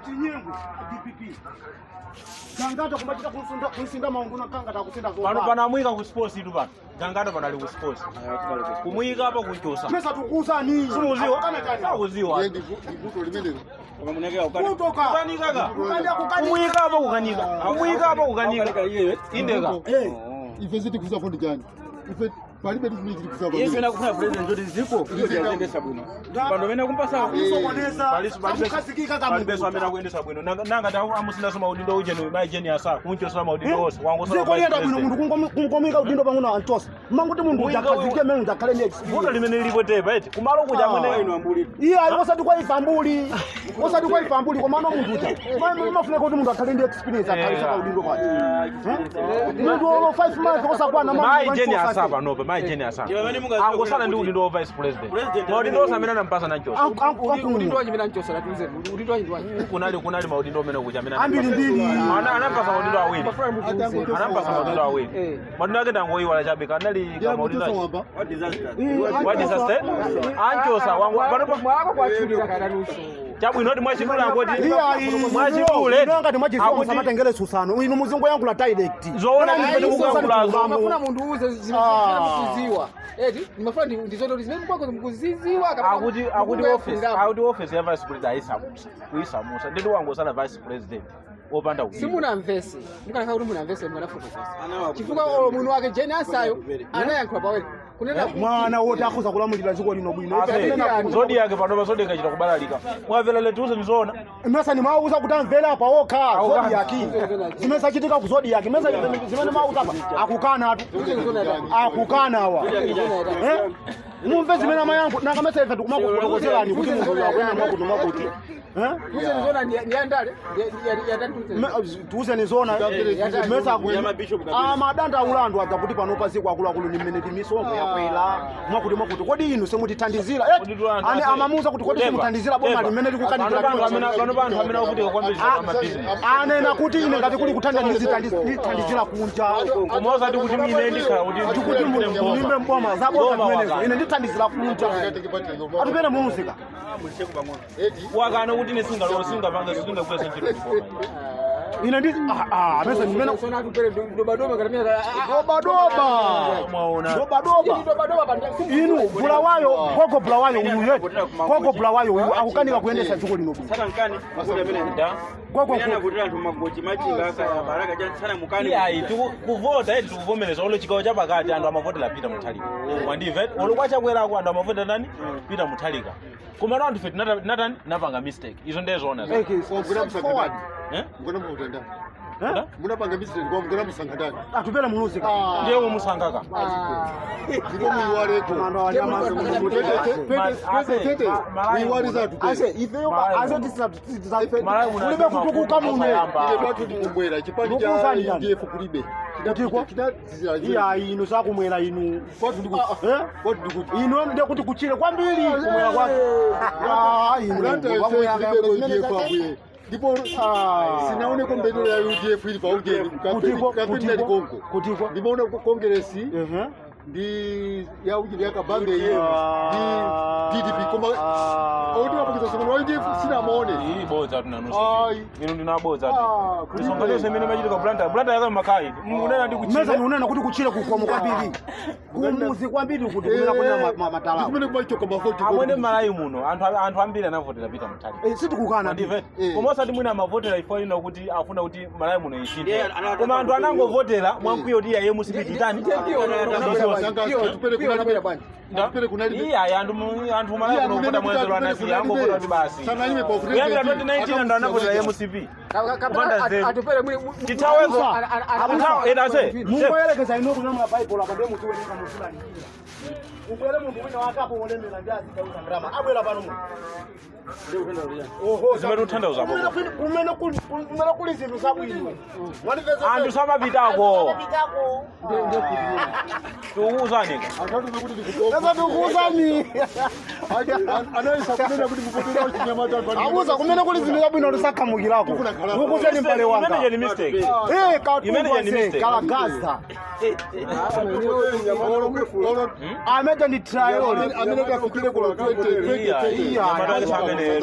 Chinyengo DPP. Gangata kumachita kusinda maungu na kanga takusenda zo. Pano panamwika ku sports itu pano. Gangata panali ku sports. Kumwika hapa kuchosa. Pesa tukuza ni. Simuziwa. Sakuziwa. Ndibuto limenelo. Ukamunekea ukani. Kutoka. Kukanika. Kumwika hapa kukanika. Kumwika hapa kukanika. Indeka. Ifeziti kuza fondi jani. Ife palibe tuzimiki kusaba. Yesu nakufuna president zote zipo. Kuendesha bwino. Pando mena kumpasa. Kusokoneza. Kasikika kama mbeso amena kuendesha bwino. Nanga ta amusina soma udindo uje no mai jeni asa. Kuncho soma udindo wose. Wango soma. Ziko yenda bwino mundu kunkomika udindo panguna antosa. Mangu kuti mundu jakazike menu ndakale ni experience. Vuto limene lilipotepa eti. Kumalo kuja mwene ino ambuli. Iya wasati kwa ifambuli. Wasati kwa ifambuli kwa maana mundu uta. Mafuna kuti mundu akale ni experience akalisha udindo kwa. Mundu 5 months kosa na mai jeni asa panope mai jeni asa. Angosana ndi udindo vice president. Maudindo osamena nampasa na nchosa. Udindo wanyi mina nchosa latuze. Udindo wanyi ndwanyi. Kunali maudindo mena kuja mina. Ambili. Anampasa maudindo awili. Anampasa maudindo awili. Maudindo yake ndangoyi wala chabika nali kama maudindo. What disaster? Anchosa wangu panopa mwako kwa chulira kana nusu. Chabwino ndi mwachidula ngoti. Mwachidule. Nanga ndi mwachidule samatengele susano. Ino muzungu yangu la direct. Zoona kuti kukulazo. Unafuna mundu uze zimefuna mkuziwa. Eti nimafuna ndizoto zimene kwako mkuziziwa akuti office ya vice president aisamusa. Kuisamusa. Ndi wangu sana vice president. Opanda uyi. Simuna mvese. Mukana kuti muna mvese mwana foto sasa. Chifukwa mundu wake jeni asayo anayankhula pawele. Kunena mwana wote akhoza kulamulira ziko lino bwino. Zodi yake panopa zodi kachita kubalalika. Mwavela letuze nizona. Mesa ni mauza kutamvela apa okha zodi yake. Zimesa chitika ku zodi yake. Mesa zimene mauza apa akukana atu. Akukana wa. Mumve zimene amayangu nakamesa ife tukumakufotokozelani kuti mundu wakwena mwakutuma kuti. Tuze nizona ni andale ya tatuze. Tuze nizona mesa amadanda ulandu adza kuti panopa siku akulu ni mmene timisongo yakwela mwakuti kodi inu semutithandizira ane amamuza kuti kodi semuthandizira boma limene likukanikira pano panthu amene akuvutika kwambiri ama business anena kuti ine ngati kuli kuthandizira kunja koma osati kuti mine ndikhala kuti mulimbe mboma zaboma zimenezo ine ndithandizira kunja atupene muzika wakana kuti nesingapanga singakwesa ntchito ine ndi amesa nimene usona atupere dobadoba katamia dobadoba inu bulawayo gogo bulawayo uyu yetu gogo bulawayo uyu akukanika kuyendesa dziko lino saka nkani makuda mene nda gogo yana kutira tumagochi machinga aka baraka jana sana mukani iya tikuvota eti tikuvomereza olo chikawo chapakati anthu amavotera Peter Mutharika wandive olo kwachakwera anthu amavotera nani Peter Mutharika koma no anthu fe natani napanga mistake izo ndezona Mukona mutenda. Munapanga business kwa mukona musangandani. atupele muluzika ndiye musangaka Ndipo muiwale ko. mando anyama Tete. Muiwale za tu. ase ifeyo ase tisaife kulibe kutukuka muno Ile kwatu ndikumbwera chipandi cha DF kulibe. Kidatizira iya ino sakumwera inu kwatu ndiku. Kwatu ndiku. ino ndiye kuti kuchire kwambiri kumwera kwa ino Kulanda DF kwabuye. Ndipo sinaone kombedero ya UDF ili pa ugeni kapenda likongo kutiko ndimaona kongresi ndi ya ugeni yakabambe hiyo ndi DDP koma odi wapukiza somo wa UDF sina maone iyi boza tunanusu ino ndinaboza tu tisongaleo semene machitika blanda yaka makai munena ndi kuchira meza unena kuti kuchire kukomo kwambiri kumuzi kwambiri kuti kumena kwena matala kumene kumachoka mavoti amwene malayi muno anthu ambiri anavotera Peter Mutharika sitikukana ndive koma osati mwina amavotera ifo ino kuti afuna kuti malayi muno isinde koma anthu anangovotera mwamkwiyo kuti iye musipititani iya anthu malayi kuno kuvota mwezi lwanasi yangovota kuti basi kuyambira 2019 ndo anavotera ye MCP atupere mwini titaweko edase mungoyerekeza ino kunyamula bible apa ndiye muti wenika muzulani ubwere mundu wina wakapo wolemera ndi azikauza ndrama abwera pano mu zimene uthandauza boko kumene kuli zinthu zabwino anthu samapitako tikuwuzani tikuwuzani abuza kumene kuli zinthu zabwino tisakhamukirako ukuzeni mpale wanga kalagaza amene chaja ni trial amene kafikire kwa 20 matali pamene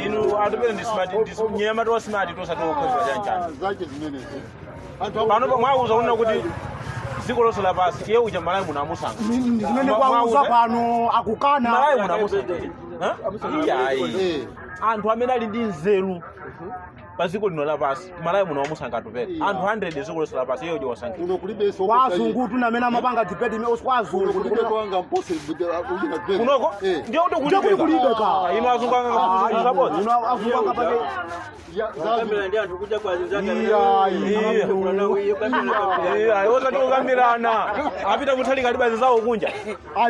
inu atupere ndi smart nyama to smart to satokhoza chanchana zake zimenezi pano mwauza unena kuti dziko lonse lapasi iye uja malayi muno amusanga zimene kwauza pano akukana malayi muno amusanga iyayi anthu amene ali ndi nzeru pa dziko lino lapasi malayi muno amusanga atupere anthu 100 dziko lonse lapasi iye uja wasankha uno kulibeso wazungu tu namene amapanga dipedi wazungu kulibeko wanga mpose ujina gbe kunoko ndiye kuti kulibeka ino azungu anga saboti ino azungu anga pake Kamera ndi anthu kuja kwa zinzake. osati kukamirana apita kuthalika libazi zawo kunja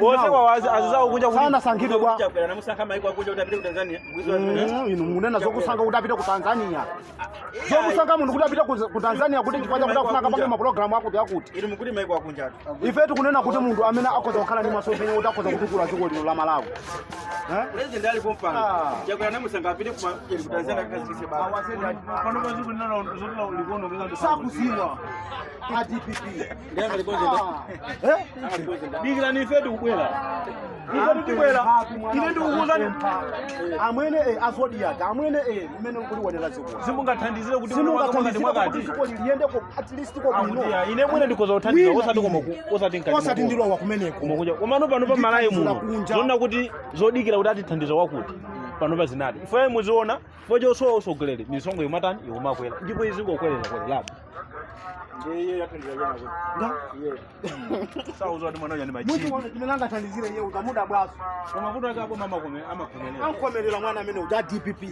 ose kwawazi azizawo kunja sana sankhidwe kwa Kuja namusaka maiko akuja kuti apite ku Tanzania. inu munena zokusankha kuti apite ku Tanzania zokusankha munthu kuti apite ku Tanzania kuti chifukwa chakuti akufuna kapange mapulogalamu akuti Iri mukuti maiko akunja. ife tikunena kuti munthu amene akhoza kukhala ndi masomphenya kuti akhoza kutukula dziko lino la Malawi President ali kumpanga. Chakula namusanga apite ku Tanzania kazikise baba. pano paziko ndinana zotula likono ngeza sakuziwa ADPP Ndiye dikira ni fetu kubwera ife tibwera ine ndikukuuzani amwene azodiyata amwene imene kuli wonera dziko simungathandizire kuti simungathandizire kuti dziko liyende ko at least ko bwino ine mwene ndikhoza kuthandiza osati koma osati osati ndilowa kumeneko kumokuja komano pano pa Malawi muno zonna kuti zodikira kuti atithandiza wakuti pano pa zinati ife muziona fojo sogelere misongo yomatani yomakwera ndipo izingokwereza kwelelapo Yeye yatandira jana kuti. sauzo ati mwana yani machi muti timenanga thandizire yeye utamuda bwaso koma kuti akapo mama amakomelela ankomerera mwana amene uta DPP